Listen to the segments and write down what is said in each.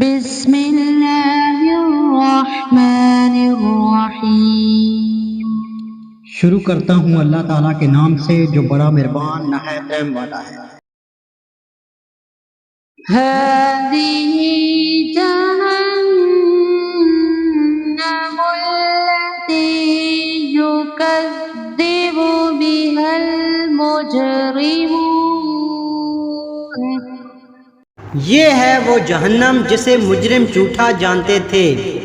بسم اللہ الرحمن الرحیم۔ شروع کرتا ہوں اللہ تعالیٰ کے نام سے جو بڑا مہربان نہایت رحم والا ہے۔ هذه جہنم التي يكذب بها المجرمون۔ یہ ہے وہ جہنم جسے مجرم جھوٹا جانتے تھے۔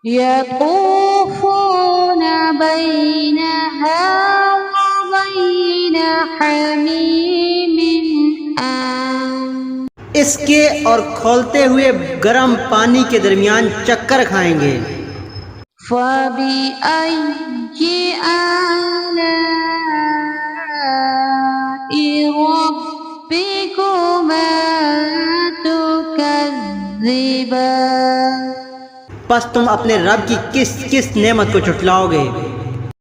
يطوفون بينها وبين حميم آن۔ اس کے اور کھولتے ہوئے گرم پانی کے درمیان چکر کھائیں گے۔ فَبِأَيِّ آلَاءِ رَبِّكُمَا تُكَذِّبَانِ۔ پس تم اپنے رب کی کس کس نعمت کو جھٹلاؤ گے؟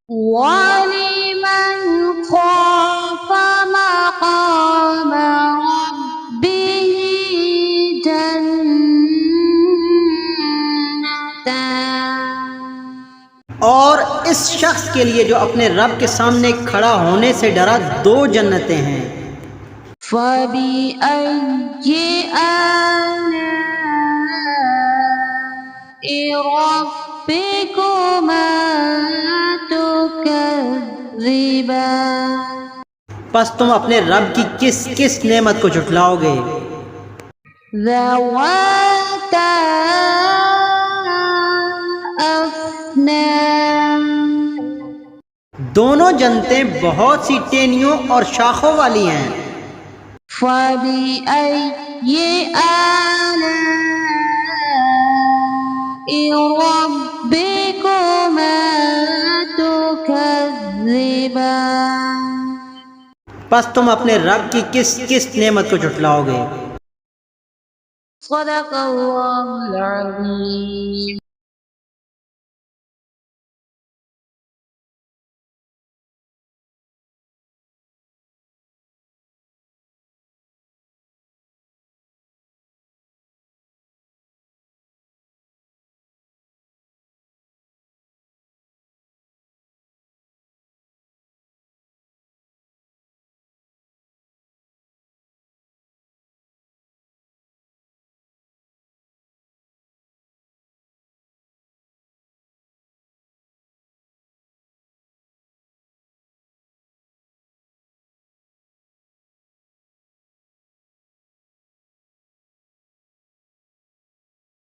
وَلِمَنْ خَافَ مَقَامَ رَبِّهِ جَنَّتَانِ۔ اور اس شخص کے لیے جو اپنے رب کے سامنے کھڑا ہونے سے ڈرا دو جنتیں ہیں۔ فَبِأَيِّ آلَاءِ رَبِّكُمَا تُكَذِّبَانِ۔ پس تم اپنے رب کی کس کس نعمت کو جھٹلاؤ گے؟ ذَوَاتَا أَفْنَانٍ۔ دونوں جنتیں بہت سی ٹہنیوں اور شاخوں والی ہیں۔ فَبِأَيِّ آلَاءِ رَبِّكُمَا تُكَذِّبَانِ۔ پس تم اپنے رب کی کس کس نعمت کو جھٹلاؤ گے؟ صدق اللہ العظیم۔